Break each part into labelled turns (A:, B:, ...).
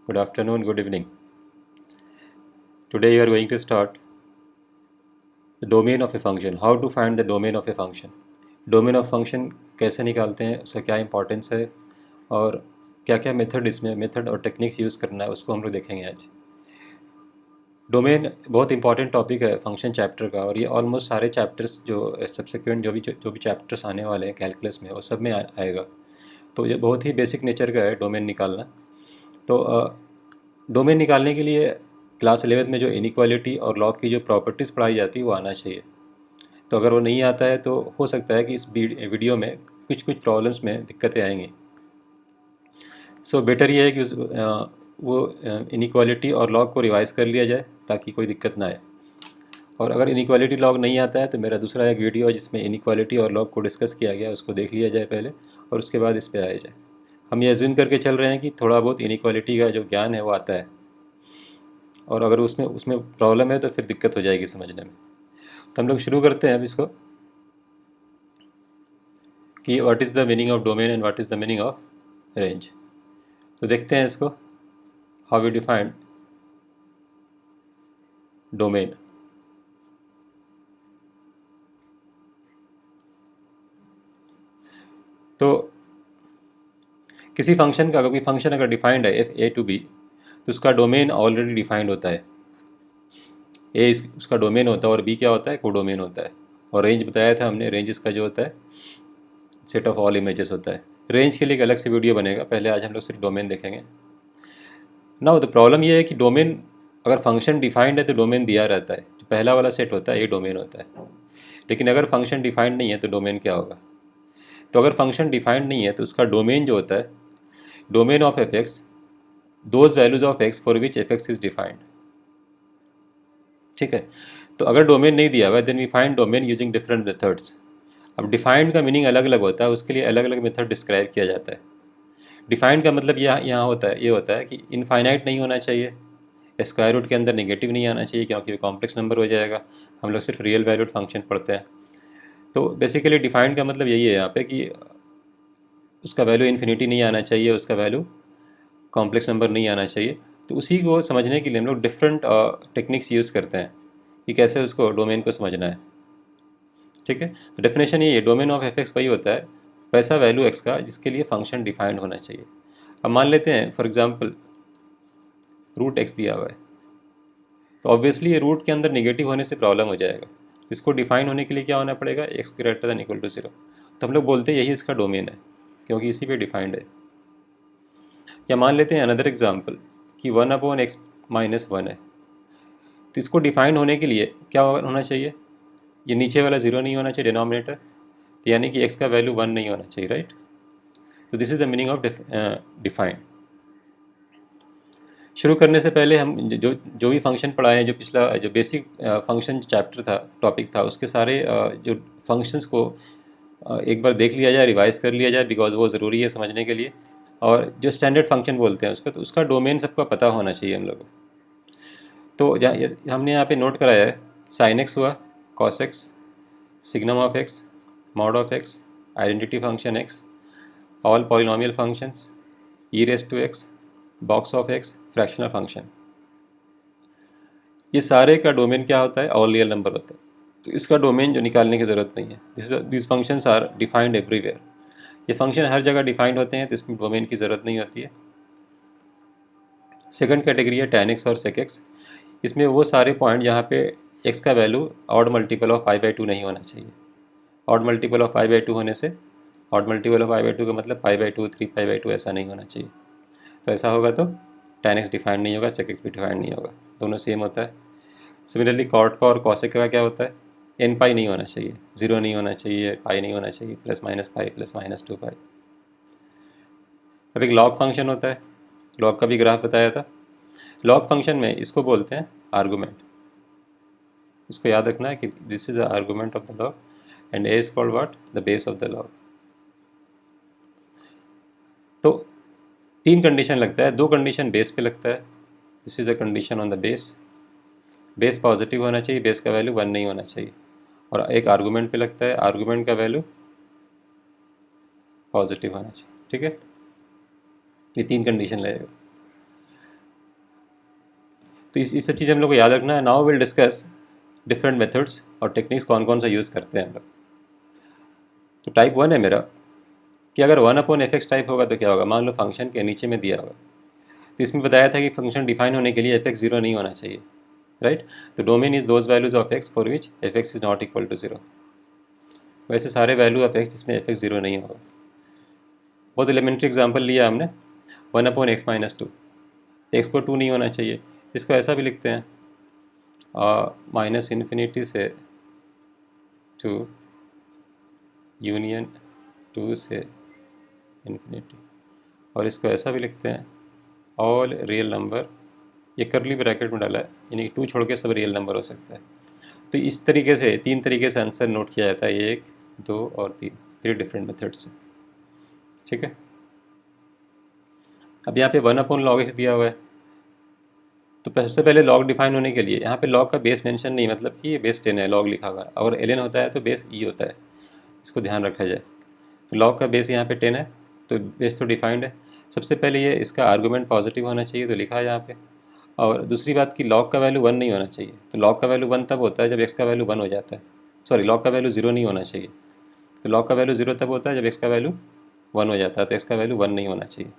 A: Good afternoon, good evening. Today you are going to start the domain of a function. How to find the domain of a function. Domain of function कैसे निकालते हैं, उसका क्या importance है और क्या क्या मेथड इसमें मेथड और टेक्निक्स यूज़ करना है उसको हम लोग देखेंगे आज. डोमेन बहुत इंपॉर्टेंट टॉपिक है फंक्शन चैप्टर का और ये ऑलमोस्ट सारे चैप्टर्स जो सब्सिक्वेंट जो भी चैप्टर्स आने वाले हैं कैलकुलस में वो सब में आएगा. तो ये बहुत ही बेसिक नेचर का है डोमेन निकालना. तो डोमेन निकालने के लिए क्लास 11 में जो इनइक्वालिटी और लॉग की जो प्रॉपर्टीज़ पढ़ाई जाती है वो आना चाहिए. तो अगर वो नहीं आता है तो हो सकता है कि इस वीडियो में कुछ कुछ प्रॉब्लम्स में दिक्कतें आएंगी. सो बेटर ये है कि वो इनइक्वालिटी और लॉग को रिवाइज़ कर लिया जाए ताकि कोई दिक्कत ना आए. और अगर इनइक्वालिटी लॉग नहीं आता है तो मेरा दूसरा एक वीडियो है जिसमें इनइक्वालिटी और लॉग को डिस्कस किया गया, उसको देख लिया जाए पहले और उसके बाद इस पर आया जाए. हम ये अज्यूम करके चल रहे हैं कि थोड़ा बहुत इनइक्वालिटी का जो ज्ञान है वो आता है और अगर उसमें उसमें प्रॉब्लम है तो फिर दिक्कत हो जाएगी समझने में. तो हम लोग शुरू करते हैं अब इसको कि what is the meaning of domain and what is the meaning of range. तो देखते हैं इसको, हाउ वी डिफाइन डोमेन. तो किसी फंक्शन का कोई फंक्शन अगर डिफाइंड है एफ ए टू बी तो उसका डोमेन ऑलरेडी डिफाइंड होता है. ए उसका डोमेन होता है और बी क्या होता है, को डोमेन होता है. और रेंज बताया था हमने, रेंज इसका जो होता है सेट ऑफ ऑल इमेजेस होता है. रेंज के लिए एक अलग से वीडियो बनेगा, पहले आज हम लोग सिर्फ डोमेन देखेंगे. नाउ द प्रॉब्लम ये है कि डोमेन अगर फंक्शन डिफाइंड है तो डोमेन दिया रहता है. जो पहला वाला सेट होता है ये डोमेन होता है. लेकिन अगर फंक्शन डिफाइंड नहीं है तो डोमेन क्या होगा. तो अगर फंक्शन डिफाइंड नहीं है तो उसका डोमेन जो होता है, domain of F X, those values of X for which F X is defined. ठीक है. तो अगर डोमेन नहीं दिया हुआ है then we find domain using different methods. अब डिफाइंड का मीनिंग अलग अलग होता है, उसके लिए अलग अलग मेथड डिस्क्राइब किया जाता है. डिफाइंड का मतलब यहाँ होता है, ये होता है कि इनफाइनाइट नहीं होना चाहिए, स्क्वायर रूट के अंदर नेगेटिव नहीं आना चाहिए क्योंकि वो कॉम्प्लेक्स नंबर हो जाएगा. हम लोग सिर्फ रियल वैल्यूड फंक्शन पढ़ते हैं. तो बेसिकली डिफाइंड का मतलब यही है यहाँ पे कि उसका वैल्यू इन्फिनिटी नहीं आना चाहिए, उसका वैल्यू कॉम्प्लेक्स नंबर नहीं आना चाहिए. तो उसी को समझने के लिए हम लोग डिफरेंट टेक्निक्स यूज़ करते हैं कि कैसे उसको डोमेन को समझना है. ठीक है. तो डेफिनेशन ये है, डोमेन ऑफ एफ एक्स वही होता है वैसा वैल्यू एक्स का जिसके लिए फंक्शन डिफाइंड होना चाहिए. अब मान लेते हैं फॉर एग्जांपल रूट एक्स दिया हुआ है, तो ऑब्वियसली ये रूट के अंदर नेगेटिव होने से प्रॉब्लम हो जाएगा. इसको डिफाइन होने के लिए क्या होना पड़ेगा, X greater than equal to 0. तो हम लोग बोलते हैं यही इसका डोमेन है क्योंकि इसी पे डिफाइंड है. या मान लेते हैं अनदर एग्जांपल कि 1/x माइनस 1 है. तो इसको डिफाइन होने के लिए क्या होना चाहिए, ये नीचे वाला 0 नहीं होना चाहिए डिनोमिनेटर, तो यानी कि x का वैल्यू 1 नहीं होना चाहिए, राइट. तो this is the meaning of define. शुरू करने से पहले हम जो भी फंक्शन पढ़ाए हैं, जो पिछला जो बेसिक फंक्शन चैप्टर था, टॉपिक था, उसके सारे जो फंक्शंस को एक बार देख लिया जाए, रिवाइज कर लिया जाए, बिकॉज वो ज़रूरी है समझने के लिए. और जो स्टैंडर्ड फंक्शन बोलते हैं उसका, तो उसका डोमेन सबका पता होना चाहिए हम लोगों को. तो हमने यहाँ पे नोट कराया है, साइन एक्स हुआ, cos X, signum of X, mod of X, identity function X, all polynomial functions, E raise to X, box of X, fractional function. ये सारे का डोमेन क्या होता है, ऑल रियल नंबर होता है. तो इसका डोमेन जो निकालने की ज़रूरत नहीं है. This functions are defined everywhere. ये फंक्शन हर जगह डिफाइंड होते हैं तो इसमें डोमेन की ज़रूरत नहीं होती है. सेकंड कैटेगरी है tan x और sec x. इसमें वो सारे पॉइंट जहाँ पे x का वैल्यू ऑड मल्टीपल ऑफ पाई/2 नहीं होना चाहिए. ऑड मल्टीपल ऑफ पाई/2 होने से, ऑड मल्टीपल ऑफ पाई/2 का मतलब पाई/2, 3π/2 ऐसा नहीं होना चाहिए. तो ऐसा होगा तो tan x डिफाइंड नहीं होगा, sec x भी डिफाइंड नहीं होगा, दोनों सेम होता है. सिमिलरली कॉट का और कॉसेक का क्या होता है, n पाई नहीं होना चाहिए, 0 नहीं होना चाहिए, पाई नहीं होना चाहिए, plus minus pi, plus minus 2 पाई. अब एक लॉग फंक्शन होता है, लॉग का भी ग्राफ बताया था. लॉग फंक्शन में इसको बोलते हैं आर्गूमेंट. इसको याद रखना है कि this is the argument of the log and A is called what, the base of the log. तो 3 कंडीशन लगता है, 2 कंडीशन बेस पे लगता है. This is the condition on the base. Base positive होना चाहिए, बेस का वैल्यू 1 नहीं होना चाहिए. और एक आर्गूमेंट पे लगता है, आर्गूमेंट का वैल्यू पॉजिटिव होना चाहिए. ठीक है. ये 3 कंडीशन लगेगा. तो इस सब चीज़ हम लोग को याद रखना है। Now will discuss different methods और टेक्निक्स कौन कौन सा यूज़ करते हैं हम लोग। तो टाइप 1 है मेरा कि अगर 1/f(x) टाइप होगा तो क्या होगा। मान लो फंक्शन के नीचे में दिया होगा, तो इसमें बताया था कि फंक्शन डिफाइन होने के लिए f(x) 0 नहीं होना चाहिए, राइट। तो domain is those values of x for which f(x) is not equal to 0। वैसे सारे वैल्यू ऑफ x जिसमें f(x) 0 नहीं होगा। बहुत एलिमेंट्री एग्जाम्पल लिया हमने 1/x - 2, x को 2 नहीं होना चाहिए। इसको ऐसा भी लिखते हैं -∞ से 2 यूनियन 2 से इन्फिनिटी। और इसको ऐसा भी लिखते हैं ऑल रियल नंबर, ये करली ब्रैकेट में डाला है, यानी 2 छोड़ के सब रियल नंबर हो सकता है। तो इस तरीके से 3 तरीके से आंसर नोट किया जाता है, 1 2 और 3, 3 डिफरेंट मेथड से, ठीक है। अब यहाँ पे 1/log x दिया हुआ है, तो सबसे पहले लॉग डिफाइन होने के लिए यहाँ पे लॉग का बेस मेंशन नहीं, मतलब कि ये बेस 10 है, लॉग लिखा हुआ है। अगर ln होता है तो बेस e होता है, इसको ध्यान रखा जाए। तो लॉग का बेस यहाँ पे 10 है, तो बेस तो डिफाइंड है। सबसे पहले ये इसका आर्गूमेंट पॉजिटिव होना चाहिए, तो लिखा है यहाँ पे। और दूसरी बात कि लॉग का वैल्यू 1 नहीं होना चाहिए। तो लॉग का वैल्यू 1 तब होता है जब x का वैल्यू 1 हो जाता है। सॉरी, लॉग का वैल्यू 0 नहीं होना चाहिए। तो लॉग का वैल्यू 0 तब होता है जब x का वैल्यू 1 हो जाता है, तो x का वैल्यू 1 नहीं होना चाहिए।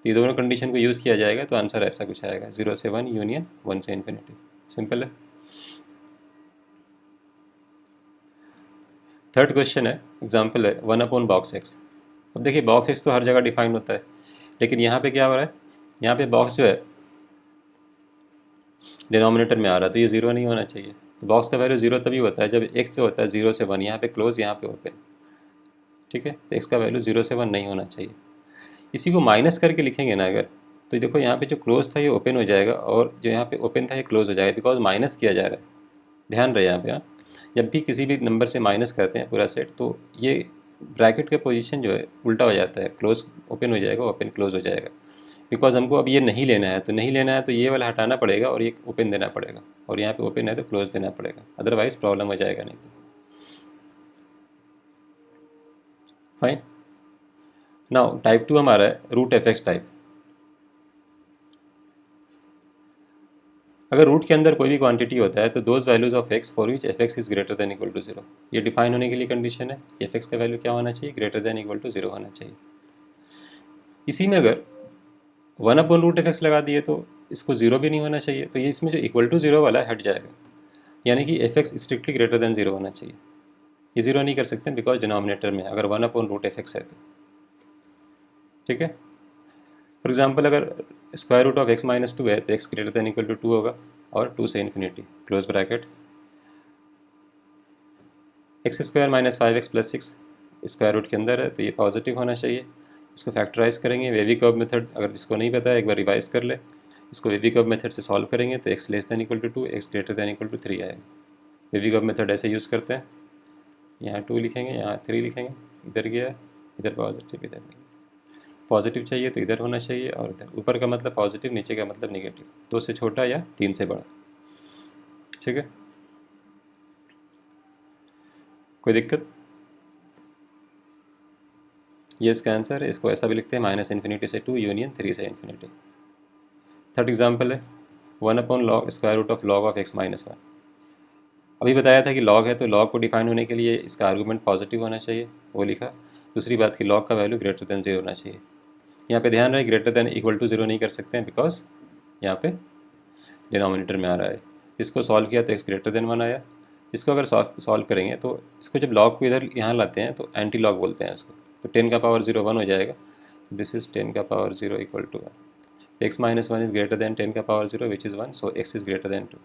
A: तो ये दोनों कंडीशन को यूज़ किया जाएगा, तो आंसर ऐसा कुछ आएगा 0 से 1 यूनियन 1 से इन्फिनिटी। सिंपल है। थर्ड क्वेश्चन है, एग्जाम्पल है 1/box(x). अब देखिए box x तो हर जगह डिफाइन होता है, लेकिन यहाँ पे क्या हो रहा है, यहाँ पे बॉक्स जो है डिनोमिनेटर में आ रहा है, तो ये 0 नहीं होना चाहिए। तो बॉक्स का वैल्यू 0 तभी होता है जब x जो होता है 0 से 1, यहाँ पे क्लोज यहाँ पे ओपन, ठीक है। तो x का वैल्यू 0 से 1 नहीं होना चाहिए। इसी को माइनस करके लिखेंगे ना अगर, तो देखो यहाँ पे जो क्लोज था ये ओपन हो जाएगा, और जो यहाँ पे ओपन था ये क्लोज हो जाएगा, बिकॉज माइनस किया जा रहा है। ध्यान रहे यहाँ पे, हाँ, जब भी किसी भी नंबर से माइनस करते हैं पूरा सेट, तो ये ब्रैकेट का पोजीशन जो है उल्टा हो जाता है, क्लोज ओपन हो जाएगा, ओपन क्लोज हो जाएगा। बिकॉज हमको अब ये नहीं लेना है, तो नहीं लेना है तो ये वाला हटाना पड़ेगा और ये ओपन देना पड़ेगा, और यहाँ पे ओपन है तो क्लोज देना पड़ेगा, अदरवाइज प्रॉब्लम हो जाएगा नहीं तो। फाइन। नाउ टाइप 2 हमारा है √f(x) टाइप। अगर रूट के अंदर कोई भी क्वांटिटी होता है तो those values of x for which f(x) is greater than equal to 0। ये डिफाइन होने के लिए कंडीशन है, f(x) का वैल्यू क्या होना चाहिए, ग्रेटर देन इक्वल टू 0 होना चाहिए। इसी में अगर 1/√f(x) लगा दिए तो इसको 0 भी नहीं होना चाहिए, तो ये इसमें जो इक्वल टू 0 वाला हट जाएगा, यानी कि f(x) स्ट्रिक्टली ग्रेटर देन 0 होना चाहिए। ये 0 नहीं कर सकते बिकॉज डिनोमिनेटर में अगर 1/√f(x) है तो, ठीक है। फॉर एग्जाम्पल अगर स्क्वायर रूट ऑफ x - 2 है तो x greater than equal to 2 होगा, और 2 से infinity close bracket. x² - 5x + 6 square root के अंदर है तो ये पॉजिटिव होना चाहिए। इसको फैक्टराइज करेंगे, वेवी कर्व मेथड, अगर जिसको नहीं पता है एक बार रिवाइज कर ले। इसको वेवी कर्व मेथड से सॉल्व करेंगे तो x less than equal to 2, x greater than equal to 3 आएगा। वेवी कर्व मेथड ऐसे यूज़ करते हैं, यहाँ 2 लिखेंगे, यहाँ 3 लिखेंगे, इधर गया, इधर पॉजिटिव, इधर नहीं। पॉजिटिव चाहिए तो इधर होना चाहिए, और इधर ऊपर का मतलब पॉजिटिव, नीचे का मतलब नेगेटिव, 2 से छोटा या 3 से बड़ा, ठीक है। कोई दिक्कत? ये इसका आंसर है। इसको ऐसा भी लिखते हैं -∞ से 2 यूनियन 3 से इन्फिनिटी। थर्ड एग्जाम्पल है 1/log square root of log of x - 1। अभी बताया था कि log है तो log को डिफाइन होने के लिए इसका आर्गूमेंट पॉजिटिव होना चाहिए, वो लिखा। दूसरी बात कि log का वैल्यू ग्रेटर देन 0 होना चाहिए। यहाँ पे ध्यान रहे ग्रेटर देन इक्वल टू 0 नहीं कर सकते हैं, बिकॉज यहाँ पे डिनोमिनेटर में आ रहा है। इसको सॉल्व किया तो x ग्रेटर देन 1 आया। इसको अगर सॉल्व करेंगे तो इसको जब log को इधर यहाँ लाते हैं तो एंटी लॉग बोलते हैं इसको, तो 10 का पावर 0 1 हो जाएगा। दिस इज 10 का power 0 equal to 1। x - 1 is greater than 10 का power 0 which is 1, so x is greater than 2।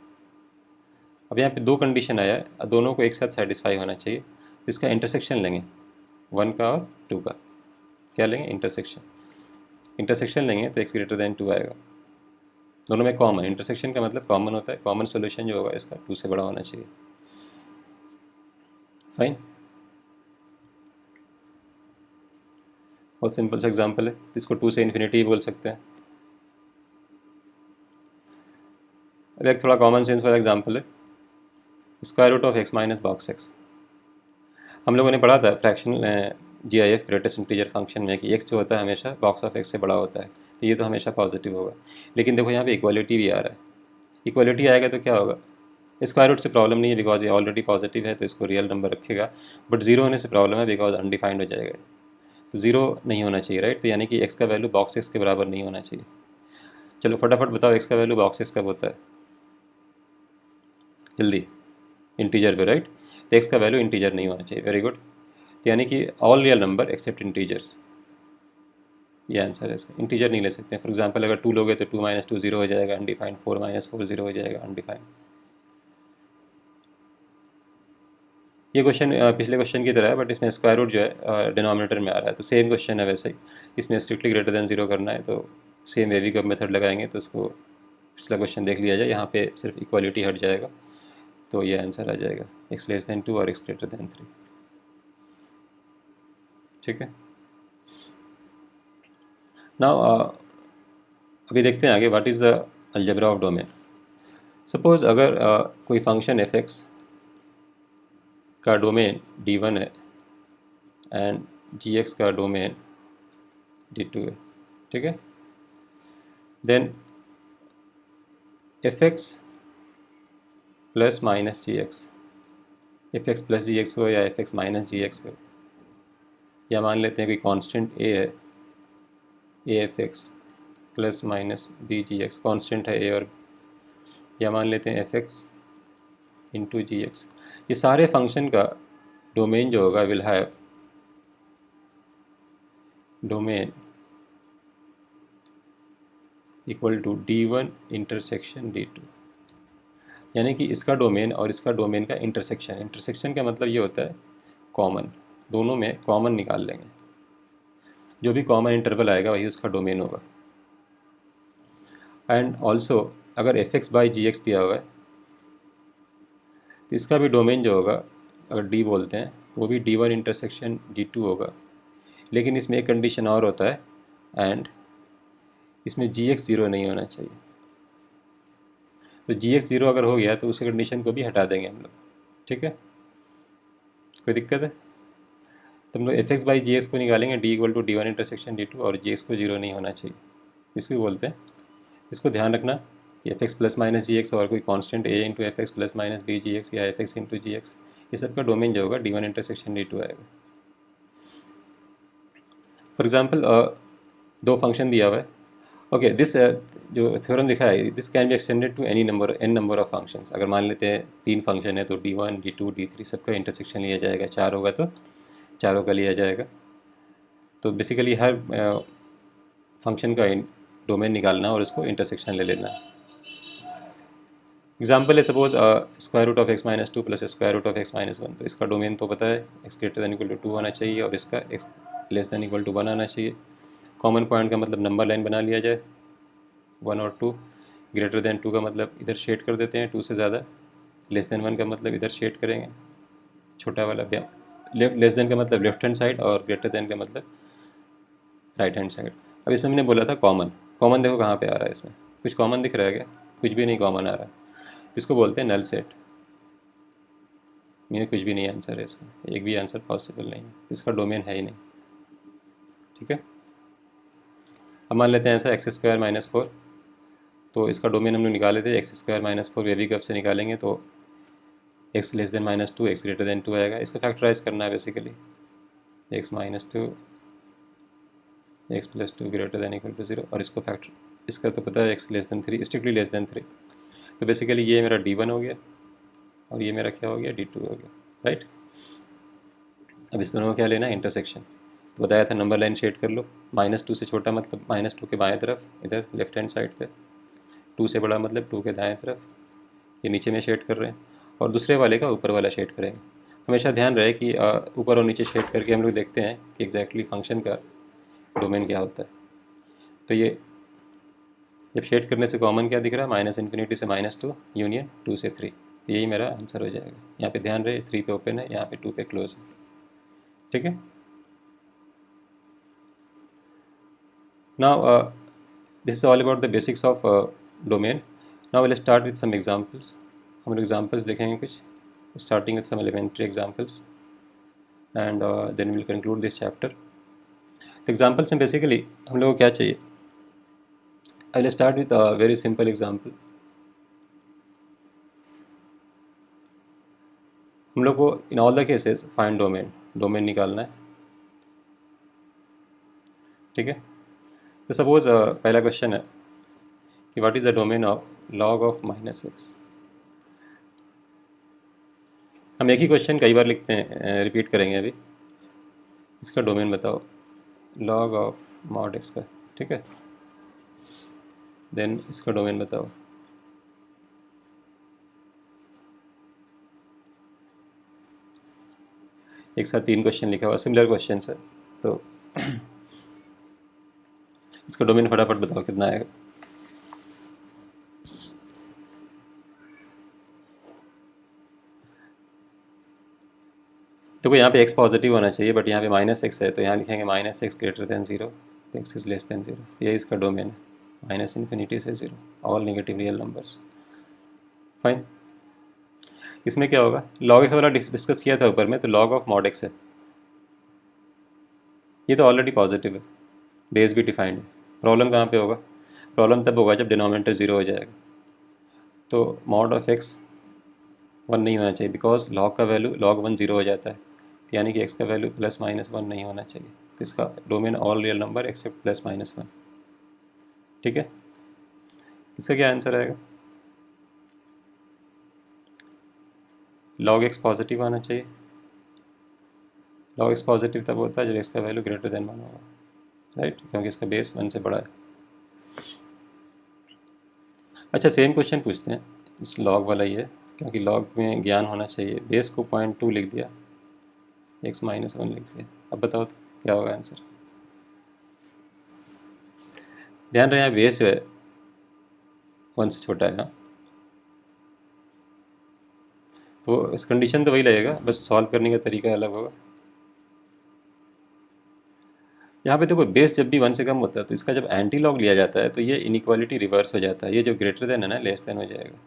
A: अब यहाँ पे दो कंडीशन आया है, दोनों को एक साथ सेटिस्फाई होना चाहिए। इसका इंटरसेक्शन लेंगे 1 का और 2 का। क्या लेंगे? इंटरसेक्शन। इंटरसेक्शन लेंगे तो x ग्रेटर देन 2 आएगा। दोनों में कॉमन, इंटरसेक्शन का मतलब कॉमन होता है, कॉमन सोल्यूशन जो होगा इसका 2 से बड़ा होना चाहिए। फाइन। बहुत सिंपल सा एग्जांपल है, इसको 2 से इन्फिनिटी बोल सकते हैं। अब एक थोड़ा कॉमन सेंस वाला एग्जांपल है, square root of x - box x। हम लोगों ने पढ़ा था fraction GIF greatest integer function में कि x जो होता है हमेशा बॉक्स ऑफ x से बड़ा होता है, तो ये तो हमेशा पॉजिटिव होगा। लेकिन देखो यहाँ पे इक्वालिटी भी आ रहा है, इक्वलिटी आएगा तो क्या होगा, स्क्वायर रूट से प्रॉब्लम नहीं है बिकॉज ये ऑलरेडी पॉजिटिव है तो इसको रियल नंबर रखेगा, बट जीरो होने से प्रॉब्लम है बिकॉज अनडिफाइंड हो जाएगा, तो जीरो नहीं होना चाहिए, राइट। तो यानी कि एक्स का वैल्यू बॉक्स एक्स के बराबर नहीं होना चाहिए। चलो फटाफट बताओ एक्स का वैल्यू बॉक्स एक्स कब होता है, जल्दी, इंटीजर पे, राइट। तो एक्स का वैल्यू इंटीजर नहीं होना चाहिए, वेरी गुड। तो यानी कि all real number except integers, ये आंसर है इसका। इंटीजर नहीं ले सकते, फॉर एग्जांपल अगर 2 लोगे तो 2 - 2 0 हो जाएगा अनडिफाइंड, 4 - 4 0 हो जाएगा अनडिफाइंड। ये क्वेश्चन पिछले क्वेश्चन की तरह है, बट इसमें स्क्वायर रूट जो है डिनोमिनेटर में आ रहा है, तो सेम क्वेश्चन है वैसे ही। इसमें स्ट्रिक्टली ग्रेटर देन जीरो करना है, तो सेम वेवी कब मेथड लगाएंगे, तो उसको पिछला क्वेश्चन देख लिया जाए, यहाँ पे सिर्फ इक्वालिटी हट जाएगा, तो ये आंसर आ जाएगा एक्स लेस देन 2 और एक्स ग्रेटर देन 3, ठीक है। नाउ अभी देखते हैं आगे, what is the algebra of domain. Suppose अगर कोई फंक्शन एफ एक्स का डोमेन D1 है एंड जी एक्स का डोमेन D2 है, ठीक है। Then F X plus minus G X, F X plus G X हो या F X minus G X हो, या मान लेते हैं कोई कांस्टेंट ए है, A F X plus minus B G X, constant है ए और, या मान लेते हैं F X into G X. ये सारे फंक्शन का डोमेन जो होगा will have domain equal to D1 intersection D2, यानी कि इसका डोमेन और इसका डोमेन का इंटरसेक्शन, इंटरसेक्शन का मतलब ये होता है कॉमन, दोनों में कॉमन निकाल लेंगे, जो भी कॉमन इंटरवल आएगा वही उसका डोमेन होगा। एंड ऑल्सो अगर F X by G X दिया हुआ है तो इसका भी डोमेन जो होगा, अगर डी बोलते हैं, वो भी D1 इंटरसेक्शन D2 होगा, लेकिन इसमें एक कंडीशन और होता है, एंड इसमें जी एक्स ज़ीरो नहीं होना चाहिए। तो जी एक्स ज़ीरो अगर हो गया तो उस कंडीशन को भी हटा देंगे हम लोग, ठीक है। कोई दिक्कत है, तो हम लोग F X by G X को निकालेंगे, D equal to D1 intersection D2, और जी एक्स को जीरो नहीं होना चाहिए, इसको बोलते हैं। इसको ध्यान रखना, F X plus minus G X और कोई constant A into F X plus minus B G X या F X into G X, ये सब का डोमेन जो होगा D1 इंटरसेक्शन D2 आएगा। फॉर एग्जांपल दो फंक्शन दिया हुआ है, ओके, दिस जो थ्योरम लिखा है, this can be extended to any number, N number of functions. अगर मान लेते हैं 3 फंक्शन है तो D1 D2 D3 सबका इंटरसेक्शन लिया जाएगा, 4 होगा तो चारों का लिया जाएगा। तो बेसिकली हर फंक्शन का डोमेन निकालना और उसको इंटरसेक्शन ले लेना। एग्जाम्पल है suppose square root of X minus two plus square root of X minus one, तो इसका डोमेन तो पता है X greater than equal to 2 होना चाहिए और इसका X less than equal to 1 आना चाहिए। कॉमन पॉइंट का मतलब नंबर लाइन बना लिया जाए, 1 और 2, ग्रेटर दैन 2 का मतलब इधर शेड कर देते हैं 2 से ज़्यादा, लेस दैन 1 का मतलब इधर शेड करेंगे छोटा वाला, लेस देन का मतलब लेफ्ट हैंड साइड और ग्रेटर देन का मतलब राइट हैंड साइड। अब इसमें मैंने बोला था कॉमन, कॉमन देखो कहाँ पे आ रहा है, इसमें कुछ कॉमन दिख रहा है क्या, कुछ भी नहीं कॉमन आ रहा है, इसको बोलते हैं नल सेट, मीन कुछ भी नहीं आंसर है इसका, एक भी आंसर पॉसिबल नहीं है, इसका डोमेन है ही नहीं, ठीक है। अब मान लेते हैं ऐसा एक्स स्क्वायर माइनस 4, तो इसका डोमेन हम लोग निकाले थे, एक्स स्क्वायर माइनस 4 वेवी कब से निकालेंगे, तो X less than minus 2 X greater than 2 आएगा। इसको फैक्टराइज करना है basically, X minus 2 X plus 2 greater than equal to 0, और इसको फैक्टर, इसका तो पता है X less than 3, strictly less than 3, तो बेसिकली ये मेरा D1 हो गया और ये मेरा क्या हो गया, D2 हो गया, राइट। अब इस दोनों में क्या लेना है, इंटरसेक्शन। तो बताया था नंबर लाइन शेड कर लो, -2 से छोटा मतलब -2 के बाएं तरफ इधर लेफ्ट हैंड साइड पे, 2 से बड़ा मतलब 2 के दाएं तरफ, ये नीचे में शेड कर रहे हैं, और दूसरे वाले का ऊपर वाला शेड करेंगे। हमेशा ध्यान रहे कि ऊपर और नीचे शेड करके हम लोग देखते हैं कि एग्जैक्टली फंक्शन का डोमेन क्या होता है। तो ये जब शेड करने से कॉमन क्या दिख रहा है, -∞ से -2 यूनियन 2 से 3, तो यही मेरा आंसर हो जाएगा। यहाँ पे ध्यान रहे 3 पे ओपन है, यहाँ पे 2 पे क्लोज है, ठीक है। Now this is all about the basics of domain. Now will start with some examples, हम लोग एग्जांपल्स देखेंगे कुछ, starting with some elementary examples and then will conclude this chapter. तो एग्जांपल्स में बेसिकली हम लोग को क्या चाहिए, I will start with a very simple example. हम लोग को in all the cases find domain, domain निकालना है, ठीक है। तो सपोज पहला क्वेश्चन है कि what is the domain of log of -x। हम एक ही क्वेश्चन कई बार लिखते हैं, रिपीट करेंगे अभी। इसका डोमेन बताओ लॉग ऑफ मॉड x का, ठीक है। देन इसका डोमेन बताओ, एक साथ 3 क्वेश्चन लिखा हुआ, सिमिलर क्वेश्चन है, तो इसका डोमेन फटाफट बताओ कितना आएगा। देखो यहाँ पे x पॉजिटिव होना चाहिए, बट यहाँ पे -x है, तो यहाँ लिखेंगे -x ग्रेटर देन 0, तो x इज लेस देन 0। तो ये इसका डोमेन है, -∞ से 0, all negative real numbers. Fine. इसमें क्या होगा, log x वाला डिस्कस किया था ऊपर में, तो log ऑफ मॉड x है, ये तो ऑलरेडी पॉजिटिव है, बेस भी डिफाइंड है। प्रॉब्लम कहाँ पे होगा, प्रॉब्लम तब होगा जब डिनोमिनेटर 0 हो जाएगा। तो मॉड ऑफ x 1 नहीं होना चाहिए, बिकॉज log का वैल्यू log 1 0 हो जाता है, तो यानी कि x का वैल्यू +-1 नहीं होना चाहिए। तो इसका domain all real number except +-1, ठीक है। इसका क्या आंसर आएगा, log x पॉजिटिव आना चाहिए। log x पॉजिटिव तब होता है जब x का वैल्यू ग्रेटर देन 1 होगा, राइट, क्योंकि इसका बेस 1 से बड़ा है। अच्छा, सेम क्वेश्चन पूछते हैं, इस log वाला ही है, क्योंकि log में ज्ञान होना चाहिए। बेस को 0.2 लिख दिया, x -1 लिख दिया, अब बताओ तो क्या होगा आंसर। ध्यान रहे यहाँ बेस जो है 1 से छोटा है, हाँ। तो इस कंडीशन तो वही लगेगा, बस सॉल्व करने का तरीका अलग होगा। यहाँ पे देखो बेस जब भी 1 से कम होता है तो इसका जब एंटी लॉग लिया जाता है तो ये इनइक्वालिटी रिवर्स हो जाता है, ये जो ग्रेटर देन है ना लेस देन हो जाएगा,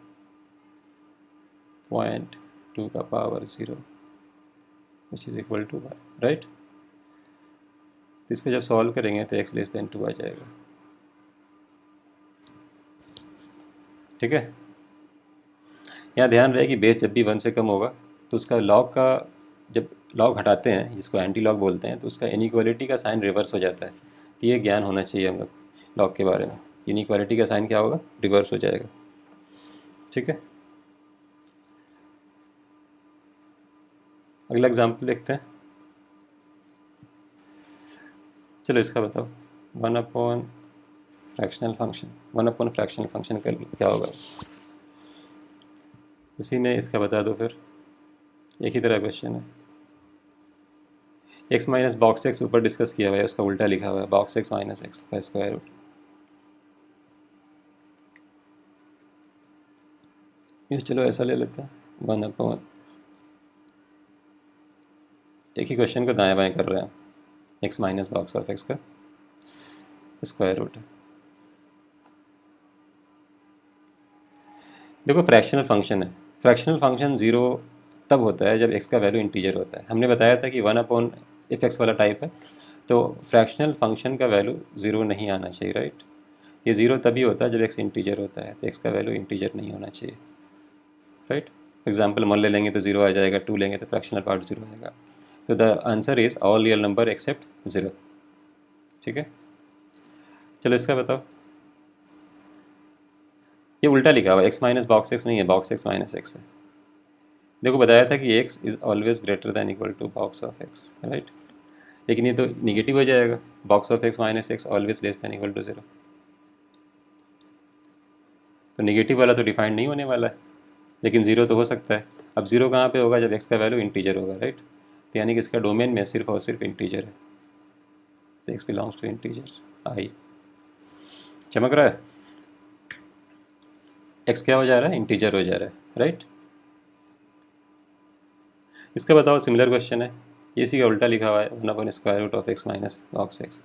A: 0.2 का power 0 which is equal to 1, right. तो इसको जब सॉल्व करेंगे तो x लेस देन 2 आ जाएगा, ठीक है। यहाँ ध्यान रहे कि बेस जब भी 1 से कम होगा तो उसका लॉग का, जब लॉग हटाते हैं जिसको एंटी लॉग बोलते हैं, तो उसका इनइक्वालिटी का साइन रिवर्स हो जाता है। तो ये ज्ञान होना चाहिए हम लोग लॉग के बारे में, इनइक्वालिटी का साइन क्या होगा, रिवर्स हो जाएगा, ठीक है। अगला एग्जाम्पल देखते हैं, चलो इसका बताओ, 1/फ्रैक्शनल फंक्शन, 1/फ्रैक्शनल फंक्शन का क्या होगा, उसी में इसका बता दो फिर, एक ही तरह क्वेश्चन है। x माइनस बॉक्स एक्स ऊपर डिस्कस किया हुआ है, उसका उल्टा लिखा हुआ है, बॉक्स एक्स माइनस एक्स का स्क्वायर रूट। ये चलो ऐसा ले लेते हैं, 1/, एक ही क्वेश्चन को दाएं बाएं कर रहे हैं, x minus box of x का स्क्वायर रूट है। देखो फ्रैक्शनल फंक्शन है, फ्रैक्शनल फंक्शन 0 तब होता है जब x का वैल्यू इंटीजर होता है। हमने बताया था कि 1/f(x) वाला टाइप है, तो फ्रैक्शनल फंक्शन का वैल्यू 0 नहीं आना चाहिए, राइट। ये 0 तभी होता है जब x इंटीजर होता है, तो x का वैल्यू इंटीजर नहीं होना चाहिए, राइट। एग्जाम्पल 1 ले लेंगे तो 0 आ जाएगा, 2 लेंगे तो फ्रैक्शनल पार्ट 0 आएगा। तो the answer is all real number except 0, ठीक है। चलो इसका बताओ, ये उल्टा लिखा हुआ है, x माइनस बॉक्स एक्स नहीं है, बॉक्स एक्स माइनस एक्स है। देखो बताया था कि x is always greater than equal to box of x, right. लेकिन ये तो निगेटिव हो जाएगा, box of x minus X always less than equal to 0, तो निगेटिव वाला तो डिफाइंड नहीं होने वाला है, लेकिन 0 तो हो सकता है। अब 0 कहाँ पे होगा, जब x का वैल्यू इंटीजर होगा, राइट। तो यानी कि इसका डोमेन में सिर्फ और सिर्फ इंटीजर है, तो x बिलोंग्स टू इंटीजर्स, आई। चमक रहा है, x क्या हो जा रहा है, इंटीजर हो जा रहा है, राइट। इसका बताओ, सिमिलर क्वेश्चन है, इसी का उल्टा लिखा हुआ है, 1/स्क्वायर root of x minus box X.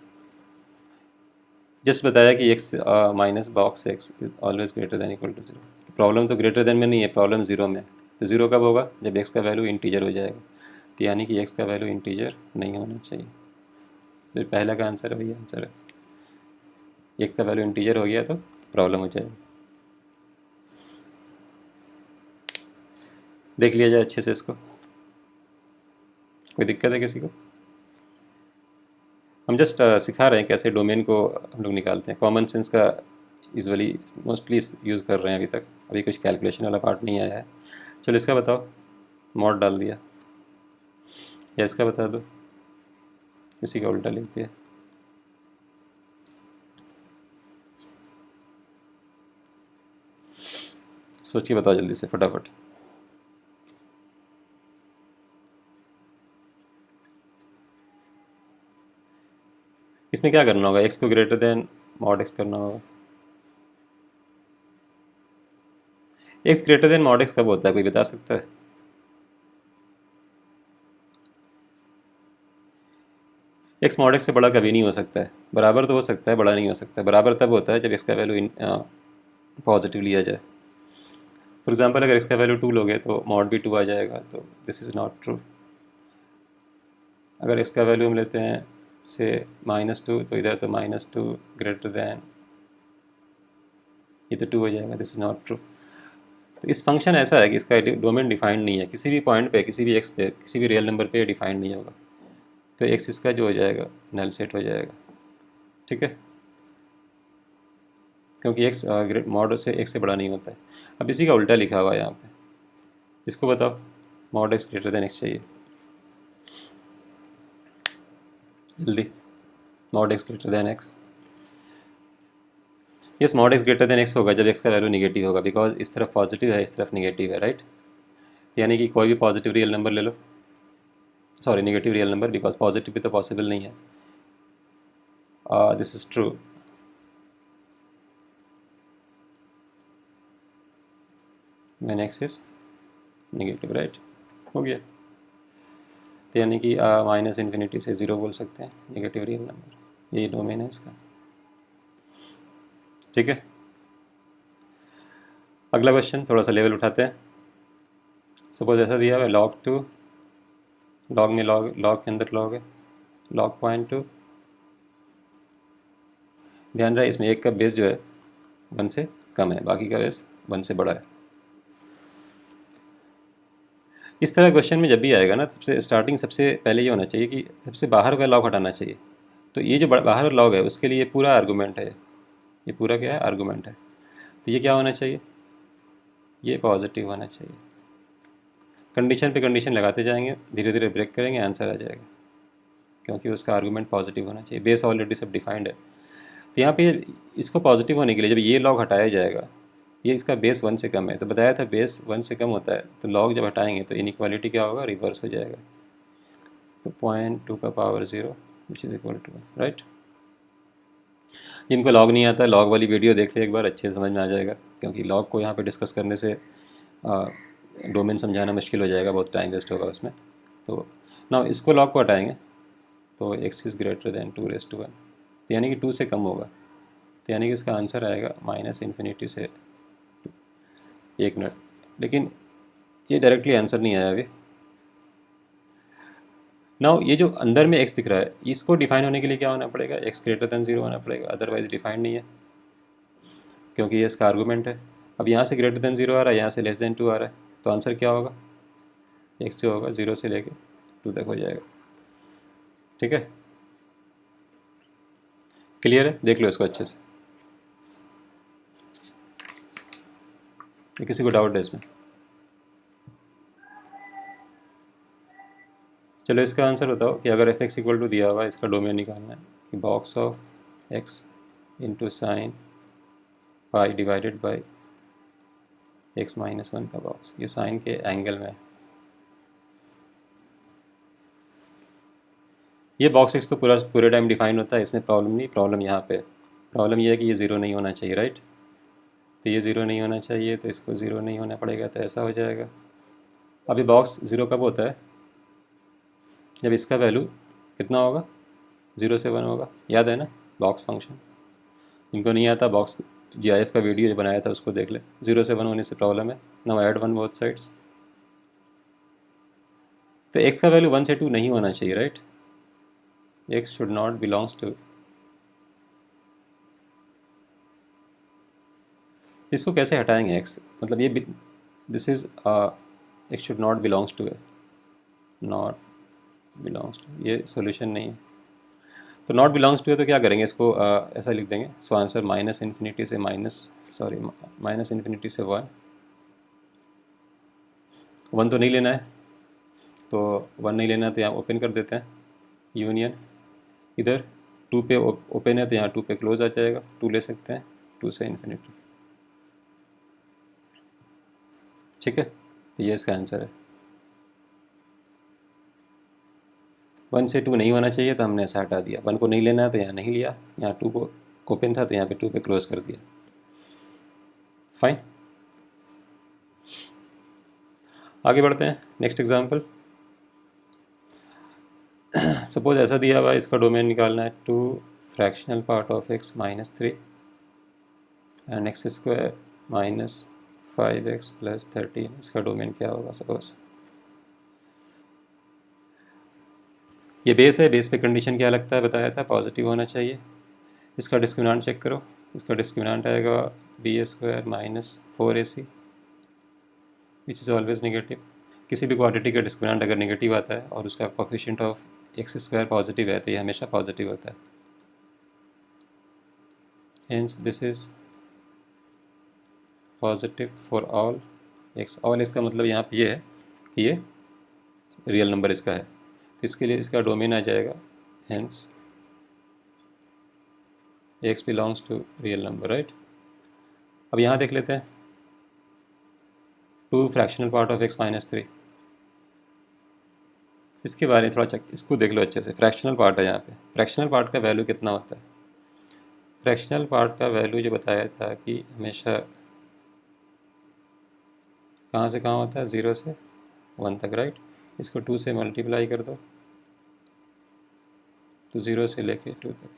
A: Just बताया कि x minus box X is always greater than equal to 0। Problem तो ग्रेटर देन में नहीं है, प्रॉब्लम 0 में है। तो 0 कब होगा, जब x का वैल्यू इंटीजर हो जाएगा, तो यानी कि x का वैल्यू इंटीजर नहीं होना चाहिए। तो पहला का आंसर वही आंसर है, x का वैल्यू इंटीजर हो गया तो प्रॉब्लम हो जाएगी। देख लिया जाए अच्छे से इसको, कोई दिक्कत है किसी को? हम जस्ट सिखा रहे हैं कैसे डोमेन को हम लोग निकालते हैं। कॉमन सेंस का यूजुअली मोस्टली यूज़ कर रहे हैं अभी तक, अभी कुछ कैलकुलेशन वाला पार्ट नहीं आया है। चलो इसका बताओ, मॉड डाल दिया, या इसका बता दो, इसी का उल्टा लिख दिया। सोचिए, बताओ जल्दी से फटाफट। इसमें क्या करना होगा? एक्स को ग्रेटर देन मॉड एक्स करना होगा। X greater then mod x कब होता है, कोई बता सकता है? एक्स मॉड एक्स से बड़ा कभी नहीं हो सकता है। बराबर तो हो सकता है, बड़ा नहीं हो सकता है। बराबर तब होता है जब एक्स का वैल्यू पॉजिटिव लिया जाए। फॉर एग्जाम्पल, अगर इसका वैल्यू 2 लोगे तो मॉड भी 2 आ जाएगा, तो दिस इज़ नॉट ट्रू। अगर इसका वैल्यू हम लेते हैं से -2, तो इधर तो -2 ग्रेटर दैन, ये तो 2 हो जाएगा, दिस इज़ नॉट ट्रू। तो इस फंक्शन ऐसा है कि इसका डोमेन डिफाइंड नहीं है, किसी भी पॉइंट पे, किसी भी एक्स पे, किसी भी रियल नंबर पे डिफाइंड नहीं होगा। तो एक्स इसका जो हो जाएगा नल सेट हो जाएगा, ठीक है, क्योंकि एक्स मॉड से एक्स से बड़ा नहीं होता है। अब इसी का उल्टा लिखा हुआ है यहाँ पे, इसको बताओ, mod x greater then x चाहिए, जल्दी। Mod x greater then x, yes, mod x greater then x होगा जब एक्स का वैल्यू निगेटिव होगा, बिकॉज इस तरफ पॉजिटिव है, इस तरफ निगेटिव है, राइट। यानी कि कोई भी पॉजिटिव रियल नंबर ले लो, sorry negative real number, because positive भी तो पॉसिबल नहीं है। This is true. When X is negative, right, हो गया। तो यानी कि माइनस इन्फिनिटी से ज़ीरो बोल सकते हैं नेगेटिव रियल नंबर, यही डोमेन है इसका, ठीक है। अगला क्वेश्चन थोड़ा सा लेवल उठाते हैं। सपोज ऐसा दिया हुआ है log 2, लॉग में लॉग के अंदर लॉग है, log 0.2। ध्यान रहे इसमें एक का बेस जो है 1 से कम है, बाकी का बेस 1 से बड़ा है। इस तरह क्वेश्चन में जब भी आएगा ना, सबसे स्टार्टिंग सबसे पहले ये होना चाहिए कि सबसे बाहर का लॉग हटाना चाहिए। तो ये जो बाहर लॉग है उसके लिए पूरा आर्गूमेंट है, ये पूरा क्या है, आर्गूमेंट है। तो ये क्या होना चाहिए, ये पॉजिटिव होना चाहिए। कंडीशन पे कंडीशन लगाते जाएंगे, धीरे धीरे ब्रेक करेंगे, आंसर आ जाएगा, क्योंकि उसका आर्गूमेंट पॉजिटिव होना चाहिए। बेस ऑलरेडी सब डिफाइंड है। तो यहाँ पे इसको पॉजिटिव होने के लिए जब ये लॉग हटाया जाएगा, ये इसका बेस 1 से कम है, तो बताया था बेस 1 से कम होता है, तो लॉग जब हटाएंगे तो इनइक्वालिटी क्या होगा, रिवर्स हो जाएगा। तो 0.2 का power 0 which is equal to 1, right. जिनको लॉग नहीं आता, लॉग वाली वीडियो देख ले एक बार, अच्छे से समझ में आ जाएगा, क्योंकि लॉग को यहाँ पे डिस्कस करने से डोमेन समझाना मुश्किल हो जाएगा, बहुत टाइम वेस्ट होगा उसमें। तो ना इसको लॉग को हटाएंगे तो x इज़ ग्रेटर देन 2⁻1, तो यानी कि 2 से कम होगा। तो यानी कि इसका आंसर आएगा -इन्फिनिटी से 1 मिनट। लेकिन ये डायरेक्टली आंसर नहीं आया अभी। नाउ ये जो अंदर में x दिख रहा है, इसको डिफाइन होने के लिए क्या होना पड़ेगा, x ग्रेटर देन 0 होना पड़ेगा, अदरवाइज डिफाइंड नहीं है, क्योंकि ये इसका आर्गूमेंट है। अब यहाँ से ग्रेटर देन 0 आ रहा है, यहाँ से लेस देन 2 आ रहा है, तो आंसर क्या होगा, x जो होगा 0 से लेके 2 तक हो जाएगा, ठीक है। क्लियर है, देख लो इसको अच्छे से। किसी को डाउट है इसमें? चलो इसका आंसर बताओ कि अगर एफ एक्स इक्वल टू दिया हुआ है, इसका डोमेन निकालना है कि box of x into sine pi divided by x-1 का बॉक्स, ये साइन के एंगल में। ये बॉक्स एक्स तो पूरे टाइम डिफाइन होता है, इसमें प्रॉब्लम नहीं। प्रॉब्लम यहाँ पे, प्रॉब्लम ये है कि ये ज़ीरो नहीं होना चाहिए, राइट। तो ये ज़ीरो नहीं होना चाहिए, तो इसको ज़ीरो नहीं होना पड़ेगा, तो ऐसा हो जाएगा। अभी बॉक्स ज़ीरो कब होता है, जब इसका वैल्यू कितना होगा, 0 से 1 होगा, याद है ना बॉक्स फंक्शन। इनको नहीं आता, बॉक्स GIF का वीडियो जो बनाया था उसको देख ले, 0 से 1 होने से प्रॉब्लम है। Now add 1 both sides. तो x का वैल्यू 1 से 2 नहीं होना चाहिए, right. x should not belongs to, इसको कैसे हटाएंगे x, मतलब ये this is x should not belongs to, not belongs to, ये सॉल्यूशन नहीं है। तो नॉट बिलोंग्स टू है तो क्या करेंगे इसको, ऐसा लिख देंगे। सो आंसर माइनस इन्फिनिटी से माइनस इन्फिनिटी से 1 तो नहीं लेना है, तो 1 नहीं लेना है तो यहाँ ओपन कर देते हैं यूनियन। इधर 2 पे ओपन है तो यहाँ 2 पे क्लोज आ जाएगा, 2 ले सकते हैं, 2 से इन्फिनिटी। ठीक है, तो ये इसका आंसर है। 1 से 2 नहीं होना चाहिए तो हमने ऐसा हटा दिया। 1 को नहीं लेना है तो यहाँ नहीं लिया, यहाँ 2 को ओपन था तो यहाँ पे 2 पे क्लोज कर दिया। फाइन, आगे बढ़ते हैं। नेक्स्ट एग्जांपल, सपोज ऐसा दिया हुआ है, इसका डोमेन निकालना है 2 fractional part of x minus 3 and x square minus 5x plus 13। इसका डोमेन क्या होगा? सपोज ये बेस है, बेस पे कंडीशन क्या लगता है, बताया था पॉजिटिव होना चाहिए। इसका डिस्क्रिमिनेंट चेक करो, इसका डिस्क्रिमिनेंट आएगा B square minus 4ac which is always negative. किसी भी क्वांटिटी का डिस्क्रिमिनेंट अगर नेगेटिव आता है और उसका coefficient of x square positive है तो ये हमेशा पॉजिटिव होता है। Hence this is positive for all x. All x का मतलब यहाँ पे ये है कि ये रियल नंबर इसका है, इसके लिए इसका डोमेन आ जाएगा hence X belongs to real number, right. अब यहाँ देख लेते हैं 2 fractional part of X minus 3, इसके बारे में थोड़ा चेक, इसको देख लो अच्छे से। फ्रैक्शनल पार्ट है यहाँ पे, फ्रैक्शनल पार्ट का वैल्यू कितना होता है? फ्रैक्शनल पार्ट का वैल्यू जो बताया था कि हमेशा कहाँ से कहाँ होता है, 0 से 1 तक, राइट। इसको 2 से मल्टीप्लाई कर दो तो 0 से लेके 2 तक,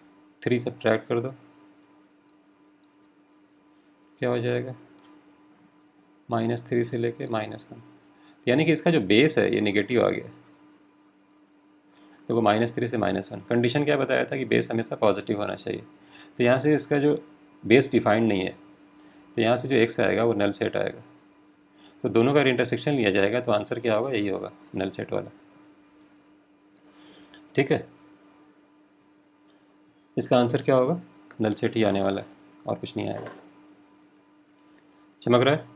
A: 3 सब्ट्रैक्ट कर दो, क्या हो जाएगा? -3 से लेके -1। यानी कि इसका जो बेस है ये नेगेटिव आ गया। तो वो -3 से -1, कंडीशन क्या बताया था कि बेस हमेशा पॉजिटिव होना चाहिए। तो यहाँ से इसका जो बेस डिफाइंड नहीं है, तो यहाँ से जो एक्स आएगा वो नल सेट आएगा। तो दोनों का इंटरसेक्शन लिया जाएगा तो आंसर क्या होगा? यही होगा, नल सेट वाला। ठीक है, इसका आंसर क्या होगा? नल सेट ही आने वाला है और कुछ नहीं आएगा। चमक रहा है?